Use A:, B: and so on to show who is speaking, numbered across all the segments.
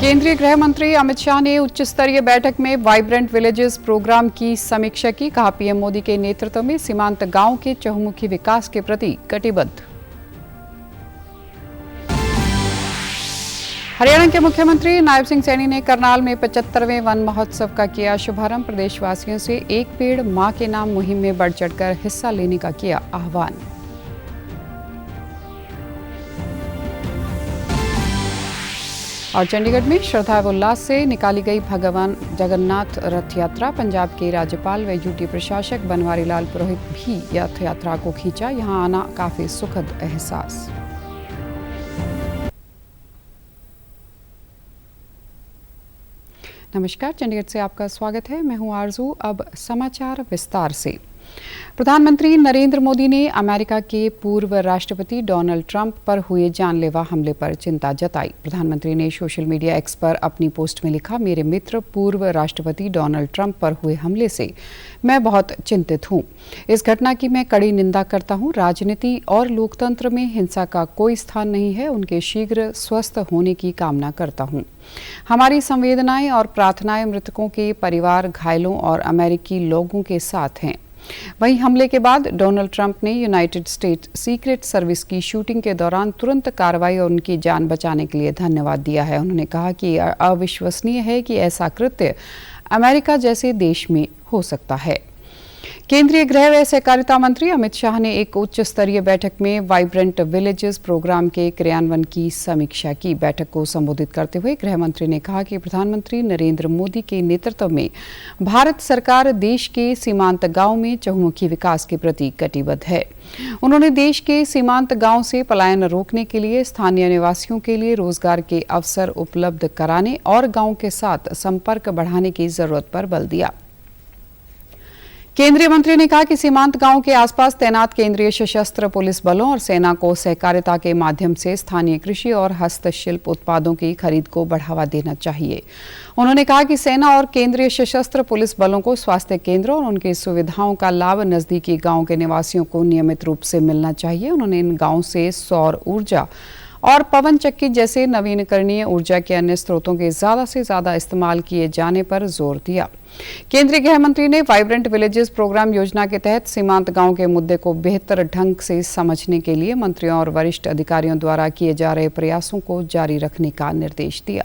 A: केंद्रीय गृह मंत्री अमित शाह ने उच्च स्तरीय बैठक में वाइब्रेंट विलेजेस प्रोग्राम की समीक्षा की। कहा, पीएम मोदी के नेतृत्व में सीमांत गांव के चहुमुखी विकास के प्रति कटिबद्ध। हरियाणा के मुख्यमंत्री नायब सिंह सैनी ने करनाल में 75वें वन महोत्सव का किया शुभारंभ। प्रदेशवासियों से एक पेड़ मां के नाम मुहिम में बढ़ चढ़कर हिस्सा लेने का किया आह्वान। और चंडीगढ़ में श्रद्धा व उल्लास से निकाली गई भगवान जगन्नाथ रथ यात्रा। पंजाब के राज्यपाल व यूटी प्रशासक बनवारी लाल पुरोहित भी रथ यात्रा को खींचा। यहां आना काफी सुखद एहसास। नमस्कार, चंडीगढ़ से आपका स्वागत है। मैं हूं आरजू। अब समाचार विस्तार से। प्रधानमंत्री नरेंद्र मोदी ने अमेरिका के पूर्व राष्ट्रपति डोनाल्ड ट्रंप पर हुए जानलेवा हमले पर चिंता जताई। प्रधानमंत्री ने सोशल मीडिया एक्स पर अपनी पोस्ट में लिखा, मेरे मित्र पूर्व राष्ट्रपति डोनाल्ड ट्रंप पर हुए हमले से मैं बहुत चिंतित हूं। इस घटना की मैं कड़ी निंदा करता हूं। राजनीति और लोकतंत्र में हिंसा का कोई स्थान नहीं है। उनके शीघ्र स्वस्थ होने की कामना करता हूं। हमारी संवेदनाएं और प्रार्थनाएं मृतकों के परिवार, घायलों और अमेरिकी लोगों के साथ हैं। वहीं हमले के बाद डोनाल्ड ट्रंप ने यूनाइटेड स्टेट्स सीक्रेट सर्विस की शूटिंग के दौरान तुरंत कार्रवाई और उनकी जान बचाने के लिए धन्यवाद दिया है। उन्होंने कहा कि अविश्वसनीय है कि ऐसा कृत्य अमेरिका जैसे देश में हो सकता है। केंद्रीय गृह व सहकारिता मंत्री अमित शाह ने एक उच्च स्तरीय बैठक में वाइब्रेंट विलेजेस प्रोग्राम के क्रियान्वयन की समीक्षा की। बैठक को संबोधित करते हुए गृह मंत्री ने कहा कि प्रधानमंत्री नरेंद्र मोदी के नेतृत्व में भारत सरकार देश के सीमांत गांव में चहुमुखी विकास के प्रति कटिबद्ध है। उन्होंने देश के सीमांत गांव से पलायन रोकने के लिए स्थानीय निवासियों के लिए रोजगार के अवसर उपलब्ध कराने और गांव के साथ संपर्क बढ़ाने की जरूरत पर बल दिया। केंद्रीय मंत्री ने कहा कि सीमांत गांव के आसपास तैनात केंद्रीय सशस्त्र पुलिस बलों और सेना को सहकारिता के माध्यम से स्थानीय कृषि और हस्तशिल्प उत्पादों की खरीद को बढ़ावा देना चाहिए। उन्होंने कहा कि सेना और केंद्रीय सशस्त्र पुलिस बलों को स्वास्थ्य केंद्रों और उनकी सुविधाओं का लाभ नजदीकी गांव के निवासियों को नियमित रूप से मिलना चाहिए। उन्होंने इन गांवों से सौर ऊर्जा और पवन चक्की जैसे नवीनकरणीय ऊर्जा के अन्य स्रोतों के ज्यादा से ज्यादा इस्तेमाल किए जाने पर जोर दिया। केंद्रीय गृह मंत्री ने वाइब्रेंट विलेजेस प्रोग्राम योजना के तहत सीमांत गांव के मुद्दे को बेहतर ढंग से समझने के लिए मंत्रियों और वरिष्ठ अधिकारियों द्वारा किए जा रहे प्रयासों को जारी रखने का निर्देश दिया।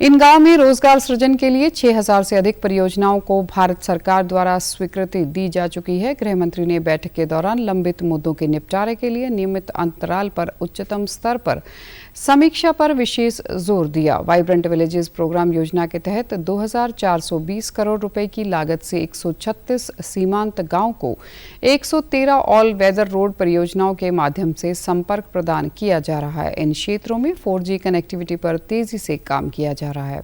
A: इन गांवों में रोजगार सृजन के लिए 6000 से अधिक परियोजनाओं को भारत सरकार द्वारा स्वीकृति दी जा चुकी है। गृह मंत्री ने बैठक के दौरान लंबित मुद्दों के निपटारे के लिए नियमित अंतराल पर उच्चतम स्तर पर समीक्षा पर विशेष जोर दिया। वाइब्रेंट विलेजेस प्रोग्राम योजना के तहत 2420 करोड़ रुपए की लागत से 136 सीमांत गांव को 113 ऑल वेदर रोड परियोजनाओं के माध्यम से संपर्क प्रदान किया जा रहा है। इन क्षेत्रों में 4G कनेक्टिविटी पर तेजी से काम किया जा रहा है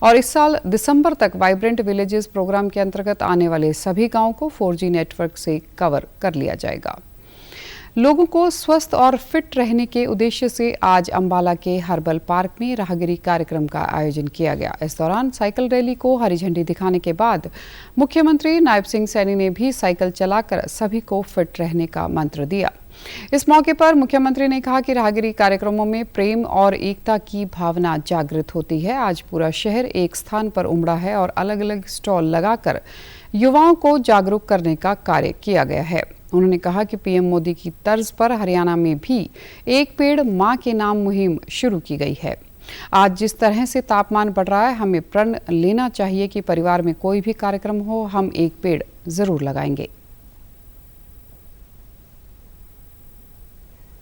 A: और इस साल दिसंबर तक वाइब्रेंट विलेजेस प्रोग्राम के अंतर्गत आने वाले सभी गांवों को 4G नेटवर्क से कवर कर लिया जाएगा। लोगों को स्वस्थ और फिट रहने के उद्देश्य से आज अंबाला के हर्बल पार्क में राहगिरी कार्यक्रम का आयोजन किया गया। इस दौरान साइकिल रैली को हरी झंडी दिखाने के बाद मुख्यमंत्री नायब सिंह सैनी ने भी साइकिल चलाकर सभी को फिट रहने का मंत्र दिया। इस मौके पर मुख्यमंत्री ने कहा कि राहगिरी कार्यक्रमों में प्रेम और एकता की भावना जागृत होती है। आज पूरा शहर एक स्थान पर उमड़ा है और अलग अलग स्टॉल लगाकर युवाओं को जागरूक करने का कार्य किया गया है। उन्होंने कहा कि पीएम मोदी की तर्ज पर हरियाणा में भी एक पेड़ मां के नाम मुहिम शुरू की गई है। आज जिस तरह से तापमान बढ़ रहा है, हमें प्रण लेना चाहिए कि परिवार में कोई भी कार्यक्रम हो, हम एक पेड़ जरूर लगाएंगे।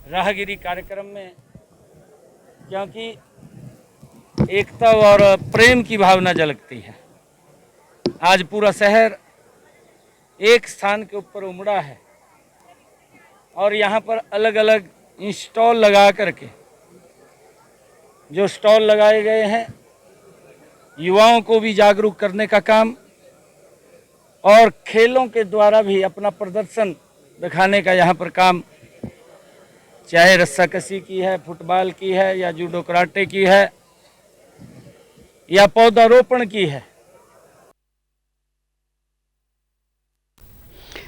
B: राहगिरी कार्यक्रम में क्योंकि एकता और प्रेम की भावना झलकती है। आज पूरा शहर एक स्थान के ऊपर उमड़ा है और यहाँ पर अलग अलग स्टॉल लगा करके जो स्टॉल लगाए गए हैं युवाओं को भी जागरूक करने का काम और खेलों के द्वारा भी अपना प्रदर्शन दिखाने का यहाँ पर काम, चाहे रस्साकशी की है, फुटबॉल की है या जूडो कराटे की है या पौधारोपण की है।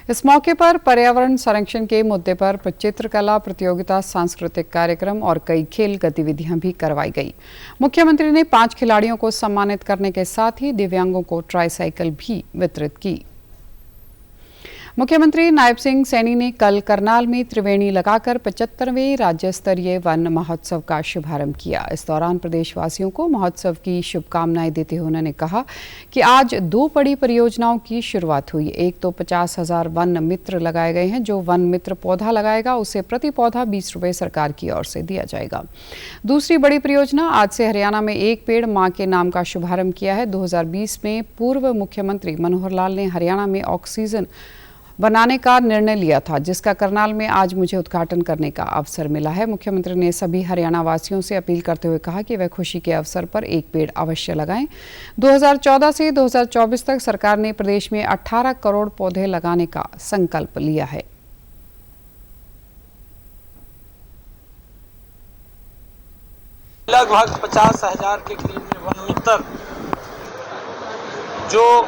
A: इस मौके पर पर्यावरण संरक्षण के मुद्दे पर चित्रकला प्रतियोगिता, सांस्कृतिक कार्यक्रम और कई खेल गतिविधियां भी करवाई गई। मुख्यमंत्री ने 5 खिलाड़ियों को सम्मानित करने के साथ ही दिव्यांगों को ट्राईसाइकिल भी वितरित की। मुख्यमंत्री नायब सिंह सैनी ने कल करनाल में त्रिवेणी लगाकर 75वें राज्य स्तरीय वन महोत्सव का शुभारंभ किया। इस दौरान प्रदेशवासियों को महोत्सव की शुभकामनाएं देते हुए उन्होंने कहा कि आज 2 बड़ी परियोजनाओं की शुरुआत हुई। एक तो 50,000 वन मित्र लगाए गए हैं। जो वन मित्र पौधा लगाएगा उसे प्रति पौधा 20 रुपये सरकार की ओर से दिया जाएगा। दूसरी बड़ी परियोजना, आज से हरियाणा में एक पेड़ मां के नाम का शुभारंभ किया है। 2020 में पूर्व मुख्यमंत्री मनोहर लाल ने हरियाणा में ऑक्सीजन बनाने का निर्णय लिया था, जिसका करनाल में आज मुझे उद्घाटन करने का अवसर मिला है। मुख्यमंत्री ने सभी हरियाणा वासियों से अपील करते हुए कहा कि वे खुशी के अवसर पर एक पेड़ अवश्य लगाएं। 2014 से 2024 तक सरकार ने प्रदेश में 18 करोड़ पौधे लगाने का संकल्प लिया है।
B: लगभग 50,000 के करीब वन मित्र जो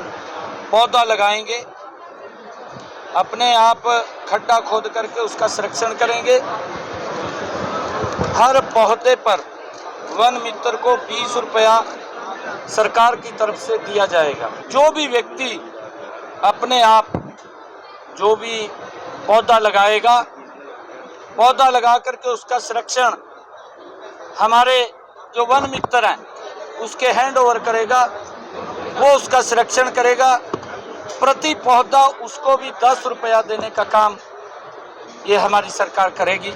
B: पौधा लगाएंगे, अपने आप खड्डा खोद करके उसका संरक्षण करेंगे। हर पौधे पर वन मित्र को 20 रुपया सरकार की तरफ से दिया जाएगा। जो भी व्यक्ति अपने आप जो भी पौधा लगाएगा, पौधा लगा करके उसका संरक्षण हमारे जो वन मित्र हैं उसके हैंड ओवर करेगा, वो उसका संरक्षण करेगा। प्रति पौधा उसको भी 10 रुपया देने का काम ये हमारी सरकार करेगी।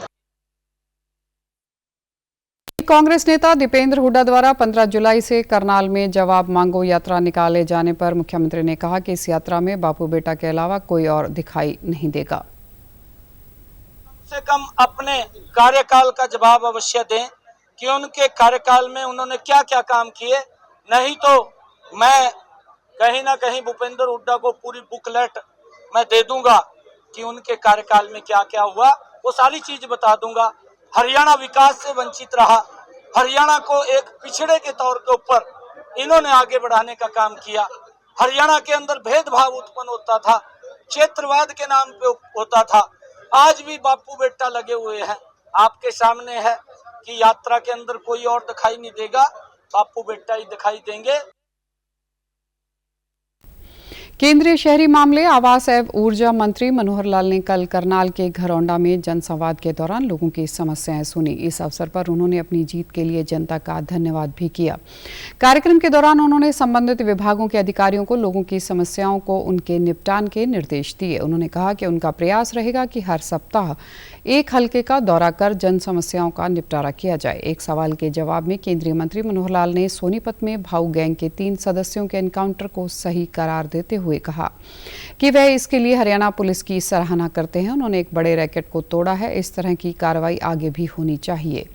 A: कांग्रेस नेता दीपेंद्र हुड्डा द्वारा 15 जुलाई से करनाल में जवाब मांगो यात्रा निकाले जाने पर मुख्यमंत्री ने कहा कि इस यात्रा में बापू बेटा के अलावा कोई और दिखाई नहीं देगा।
B: कम से कम अपने कार्यकाल का जवाब अवश्य दें कि उनके कार्यकाल में उन्होंने क्या क्या काम किए। नहीं तो मैं कहीं ना कहीं भूपेंद्र हुड्डा को पूरी बुकलेट मैं दे दूंगा कि उनके कार्यकाल में क्या क्या हुआ, वो सारी चीज बता दूंगा। हरियाणा विकास से वंचित रहा, हरियाणा को एक पिछड़े के तौर के ऊपर इन्होंने आगे बढ़ाने का काम किया। हरियाणा के अंदर भेदभाव उत्पन्न होता था, क्षेत्रवाद के नाम पे होता था। आज भी बापू बेटा लगे हुए हैं। आपके सामने है कि यात्रा के अंदर कोई और दिखाई नहीं देगा, बापू बेटा ही दिखाई देंगे।
A: केंद्रीय शहरी मामले, आवास एवं ऊर्जा मंत्री मनोहर लाल ने कल करनाल के घरौंडा में जनसंवाद के दौरान लोगों की समस्याएं सुनी। इस अवसर पर उन्होंने अपनी जीत के लिए जनता का धन्यवाद भी किया। कार्यक्रम के दौरान उन्होंने संबंधित विभागों के अधिकारियों को लोगों की समस्याओं को उनके निपटान के निर्देश दिए। उन्होंने कहा कि उनका प्रयास रहेगा कि हर सप्ताह एक हलके का दौरा कर जन समस्याओं का निपटारा किया जाए। एक सवाल के जवाब में केंद्रीय मंत्री मनोहर लाल ने सोनीपत में भाऊ गैंग के 3 सदस्यों के एनकाउंटर को सही करार देते हुए कहा कि वह इसके लिए हरियाणा पुलिस की सराहना करते हैं। उन्होंने एक बड़े रैकेट को तोड़ा है। इस तरह की कार्रवाई आगे भी होनी चाहिए।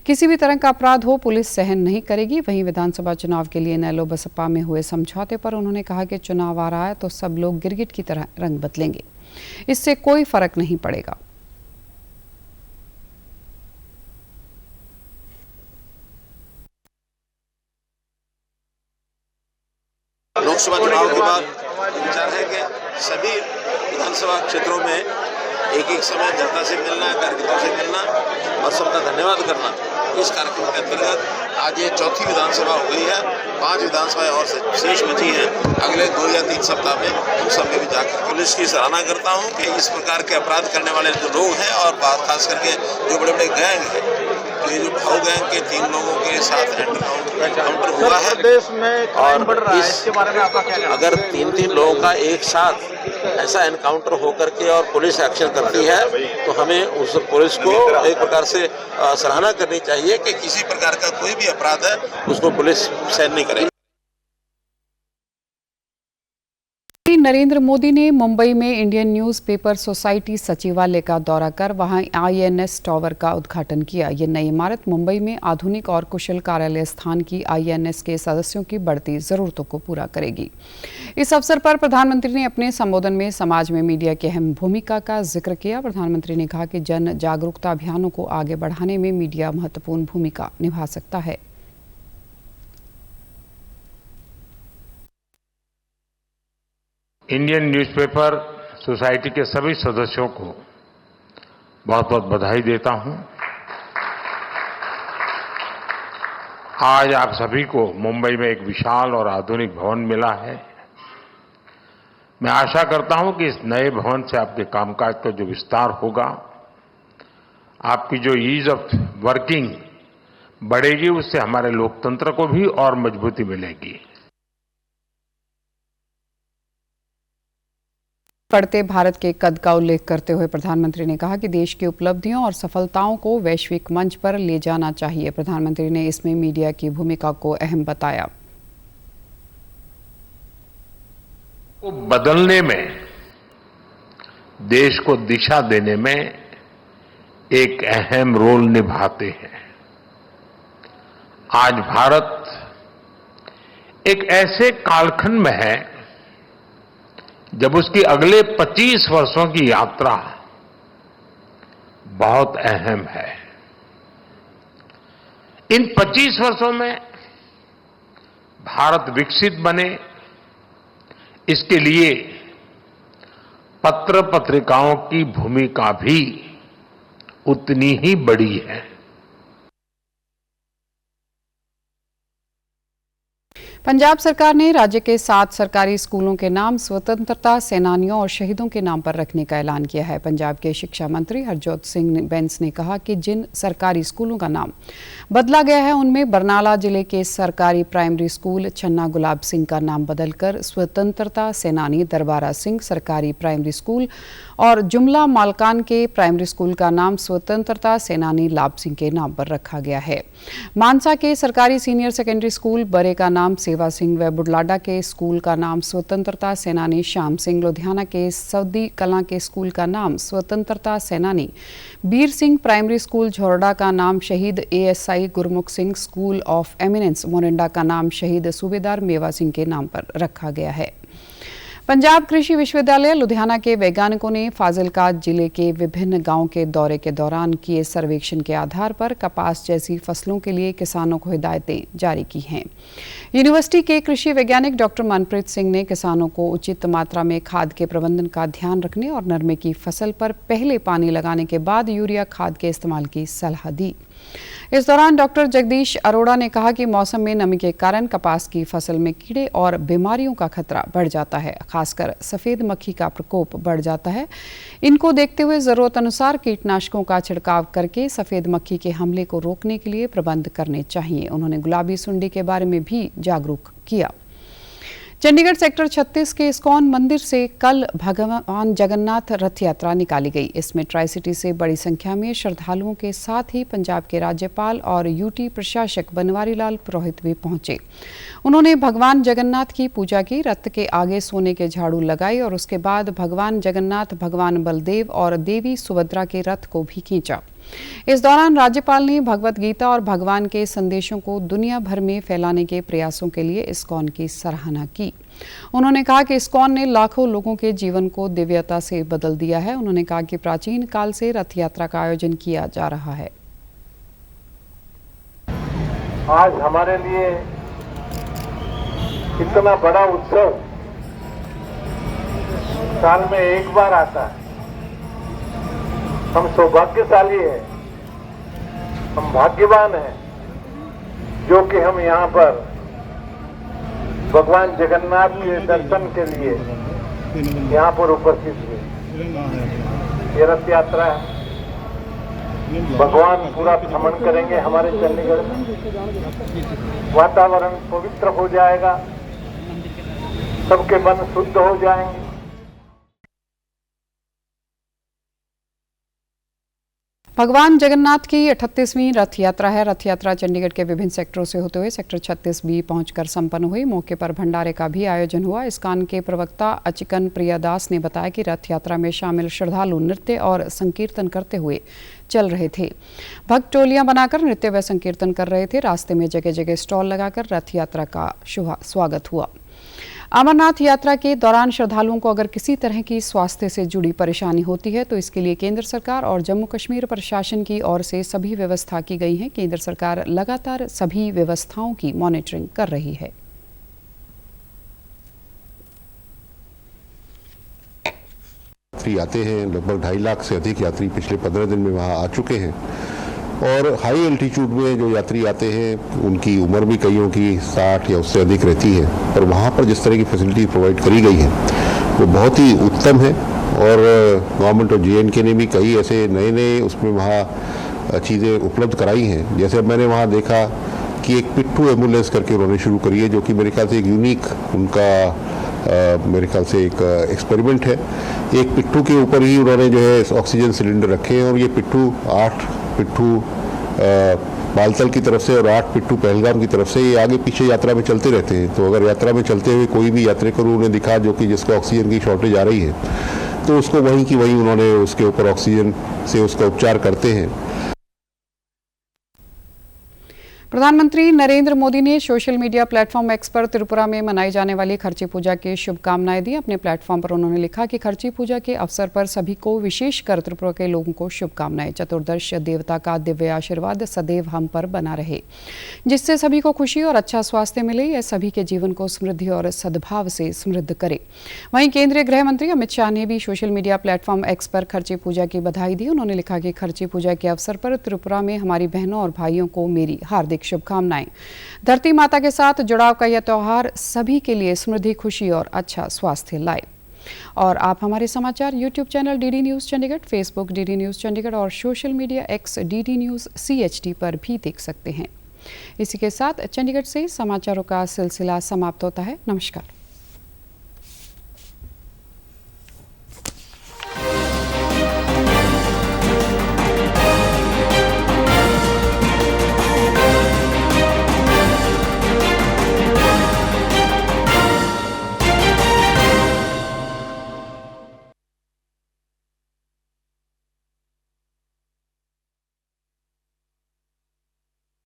A: किसी भी तरह का अपराध हो, पुलिस सहन नहीं करेगी। वहीं विधानसभा चुनाव के लिए नैलो बसपा में हुए समझौते पर उन्होंने कहा कि चुनाव आ रहा है तो सब लोग गिरगिट की तरह रंग बदलेंगे, इससे कोई फर्क नहीं पड़ेगा।
C: लोकसभा चुनाव के बाद विचार है कि सभी विधानसभा क्षेत्रों में एक समय जनता से मिलना, कार्यकर्ताओं से मिलना और सबका धन्यवाद करना। इस कार्यक्रम के अंतर्गत आज ये 4थी विधानसभा हो गई है। 5 विधानसभाएं और शेष बची हैं। अगले 2 या 3 सप्ताह में उन सब में भी जाकर पुलिस की सराहना करता हूं कि इस प्रकार के अपराध करने वाले जो लोग हैं और खास करके जो बड़े बड़े गैंग हैं, तो ये जो भाऊ गैंग के 3 लोगों के साथ एनकाउंटर हुआ है
D: प्रदेश में क्राइम बढ़ रहा है, इसके बारे में आपका क्या कहना है?
C: अगर 3 लोगों का एक साथ ऐसा एनकाउंटर होकर के और पुलिस एक्शन करती है तो हमें उस पुलिस को एक प्रकार से सराहना करनी चाहिए कि किसी प्रकार का कोई भी अपराध है उसको पुलिस सहन नहीं करेगी।
A: नरेंद्र मोदी ने मुंबई में इंडियन न्यूज़पेपर सोसाइटी सचिवालय का दौरा कर वहां आईएनएस टावर का उद्घाटन किया। ये नई इमारत मुंबई में आधुनिक और कुशल कार्यालय स्थान की आईएनएस के सदस्यों की बढ़ती जरूरतों को पूरा करेगी। इस अवसर पर प्रधानमंत्री ने अपने संबोधन में समाज में मीडिया की अहम भूमिका का जिक्र किया। प्रधानमंत्री ने कहा कि जन जागरूकता अभियानों को आगे बढ़ाने में मीडिया महत्वपूर्ण भूमिका निभा सकता है।
E: इंडियन न्यूज़पेपर सोसाइटी के सभी सदस्यों को बहुत बहुत बधाई देता हूं। आज आप सभी को मुंबई में एक विशाल और आधुनिक भवन मिला है। मैं आशा करता हूं कि इस नए भवन से आपके कामकाज का जो विस्तार होगा, आपकी जो ईज ऑफ वर्किंग बढ़ेगी, उससे हमारे लोकतंत्र को भी और मजबूती मिलेगी।
A: बढ़ते भारत के कद का उल्लेख करते हुए प्रधानमंत्री ने कहा कि देश की उपलब्धियों और सफलताओं को वैश्विक मंच पर ले जाना चाहिए। प्रधानमंत्री ने इसमें मीडिया की भूमिका को अहम बताया।
E: को बदलने में, देश को दिशा देने में एक अहम रोल निभाते हैं। आज भारत एक ऐसे कालखंड में है जब उसकी अगले 25 वर्षों की यात्रा बहुत अहम है। इन 25 वर्षों में भारत विकसित बने, इसके लिए पत्र पत्रिकाओं की भूमिका भी उतनी ही बड़ी है।
A: पंजाब सरकार ने राज्य के 7 सरकारी स्कूलों के नाम स्वतंत्रता सेनानियों और शहीदों के नाम पर रखने का ऐलान किया है। पंजाब के शिक्षा मंत्री हरजोत सिंह बैंस ने कहा कि जिन सरकारी स्कूलों का नाम बदला गया है, उनमें बरनाला जिले के सरकारी प्राइमरी स्कूल छन्ना गुलाब सिंह का नाम बदलकर स्वतंत्रता सेनानी दरबारा सिंह सरकारी प्राइमरी स्कूल और जुमला मालकान के प्राइमरी स्कूल का नाम स्वतंत्रता सेनानी लाभ सिंह के नाम पर रखा गया है। मानसा के सरकारी सीनियर सेकेंडरी स्कूल बरे का नाम सेवा सिंह व बुढलाडा के स्कूल का नाम स्वतंत्रता सेनानी श्याम सिंह, लुधियाना के सऊदी कलां के स्कूल का नाम स्वतंत्रता सेनानी बीर सिंह, प्राइमरी स्कूल झोरडा का नाम शहीद ASI Gurmukh Singh, school of eminence Morinda का नाम शहीद सूबेदार मेवा सिंह के नाम पर रखा गया है। पंजाब कृषि विश्वविद्यालय लुधियाना के वैज्ञानिकों ने फाजिलका जिले के विभिन्न गांवों के दौरे के दौरान किए सर्वेक्षण के आधार पर कपास जैसी फसलों के लिए किसानों को हिदायतें जारी की हैं। यूनिवर्सिटी के कृषि वैज्ञानिक डॉक्टर मनप्रीत सिंह ने किसानों को उचित मात्रा में खाद के प्रबंधन का ध्यान रखने और नरमे की फसल पर पहले पानी लगाने के बाद यूरिया खाद के इस्तेमाल की सलाह दी। इस दौरान डॉक्टर जगदीश अरोड़ा ने कहा कि मौसम में नमी के कारण कपास की फसल में कीड़े और बीमारियों का खतरा बढ़ जाता है, खासकर सफेद मक्खी का प्रकोप बढ़ जाता है। इनको देखते हुए जरूरत अनुसार कीटनाशकों का छिड़काव करके सफेद मक्खी के हमले को रोकने के लिए प्रबंध करने चाहिए। उन्होंने गुलाबी सुंडी के बारे में भी जागरूक किया। चंडीगढ़ सेक्टर 36 के इस्कॉन मंदिर से कल भगवान जगन्नाथ रथ यात्रा निकाली गई। इसमें ट्राई सिटी से बड़ी संख्या में श्रद्धालुओं के साथ ही पंजाब के राज्यपाल और यूटी प्रशासक बनवारी लाल पुरोहित भी पहुंचे। उन्होंने भगवान जगन्नाथ की पूजा की, रथ के आगे सोने के झाड़ू लगाई और उसके बाद भगवान जगन्नाथ, भगवान बलदेव और देवी सुभद्रा के रथ को भी खींचा। इस दौरान राज्यपाल ने भगवत गीता और भगवान के संदेशों को दुनिया भर में फैलाने के प्रयासों के लिए इस्कॉन की सराहना की। उन्होंने कहा कि इस्कॉन ने लाखों लोगों के जीवन को दिव्यता से बदल दिया है। उन्होंने कहा कि प्राचीन काल से रथ यात्रा का आयोजन किया जा रहा है।
F: आज हमारे लिए इतना बड़ा उत्सव साल में एक बार आता है। हम सौभाग्यशाली हैं, हम भाग्यवान हैं जो कि हम यहाँ पर भगवान जगन्नाथ के दर्शन के लिए यहाँ पर उपस्थित हुए। ये रथ यात्रा है, भगवान पूरा भ्रमण करेंगे हमारे चंडीगढ़ में। वातावरण पवित्र हो जाएगा, सबके मन शुद्ध हो जाएंगे।
A: भगवान जगन्नाथ की 38वीं रथ यात्रा है। रथ यात्रा चंडीगढ़ के विभिन्न सेक्टरों से होते हुए सेक्टर 36B पहुंचकर संपन्न हुई। मौके पर भंडारे का भी आयोजन हुआ। इस्कॉन के प्रवक्ता अचिकन प्रियादास ने बताया कि रथ यात्रा में शामिल श्रद्धालु नृत्य और संकीर्तन करते हुए चल रहे थे। भक्त टोलियां बनाकर नृत्य व संकीर्तन कर रहे थे। रास्ते में जगह जगह स्टॉल लगाकर रथ यात्रा का स्वागत हुआ। अमरनाथ यात्रा के दौरान श्रद्धालुओं को अगर किसी तरह की स्वास्थ्य से जुड़ी परेशानी होती है तो इसके लिए केंद्र सरकार और जम्मू कश्मीर प्रशासन की ओर से सभी व्यवस्था की गई है। केंद्र सरकार लगातार सभी व्यवस्थाओं की मॉनिटरिंग कर रही है।
G: यात्री आते हैं। लगभग 2.5 लाख से अधिक यात्री पिछले 15 दिन में वहाँ आ चुके हैं। और हाई एल्टीट्यूड में जो यात्री आते हैं उनकी उम्र भी कईयों की 60 या उससे अधिक रहती है, और वहाँ पर जिस तरह की फैसिलिटी प्रोवाइड करी गई है वो बहुत ही उत्तम है। और गवर्नमेंट ऑफ JNK ने भी कई ऐसे नए उसमें वहाँ चीज़ें उपलब्ध कराई हैं। जैसे मैंने वहाँ देखा कि एक पिट्ठू एम्बुलेंस करके उन्होंने शुरू करी है, जो कि मेरे ख्याल से एक यूनिक उनका मेरे ख्याल से एक एक्सपेरिमेंट है। एक पिट्ठू के ऊपर ही उन्होंने जो है ऑक्सीजन सिलेंडर रखे हैं, और ये पिट्ठू 8 पिट्ठू बालतल की तरफ से और 8 पिट्ठू पहलगाम की तरफ से ये आगे पीछे यात्रा में चलते रहते हैं। तो अगर यात्रा में चलते हुए कोई भी यात्रियों उन्हें दिखा जो कि जिसको ऑक्सीजन की शॉर्टेज आ रही है, तो उसको वहीं की वहीं उन्होंने उसके ऊपर ऑक्सीजन से उसका उपचार करते हैं।
A: प्रधानमंत्री नरेंद्र मोदी ने सोशल मीडिया प्लेटफॉर्म एक्स पर त्रिपुरा में मनाई जाने वाली खर्ची पूजा की शुभकामनाएं दी। अपने प्लेटफॉर्म पर उन्होंने लिखा कि खर्ची पूजा के अवसर पर सभी को, विशेषकर त्रिपुरा के लोगों को शुभकामनाएं। चतुर्दश देवता का दिव्य आशीर्वाद सदैव हम पर बना रहे, जिससे सभी को खुशी और अच्छा स्वास्थ्य मिले। यह सभी के जीवन को समृद्धि और सद्भाव से समृद्ध करे। वहीं केंद्रीय गृह मंत्री अमित शाह ने भी सोशल मीडिया प्लेटफॉर्म एक्स पर खर्ची पूजा की बधाई दी। उन्होंने लिखा कि खर्ची पूजा के अवसर पर त्रिपुरा में हमारी बहनों और भाइयों को मेरी हार्दिक शुभकामनाएं। धरती माता के साथ जुड़ाव का यह त्योहार सभी के लिए समृद्धि, खुशी और अच्छा स्वास्थ्य लाए। और आप हमारे समाचार YouTube channel DD news Chandigarh, Facebook DD news Chandigarh और social media X DD news CHD पर भी देख सकते हैं। इसी के साथ चंडीगढ़ से समाचारों का सिलसिला समाप्त होता है। नमस्कार।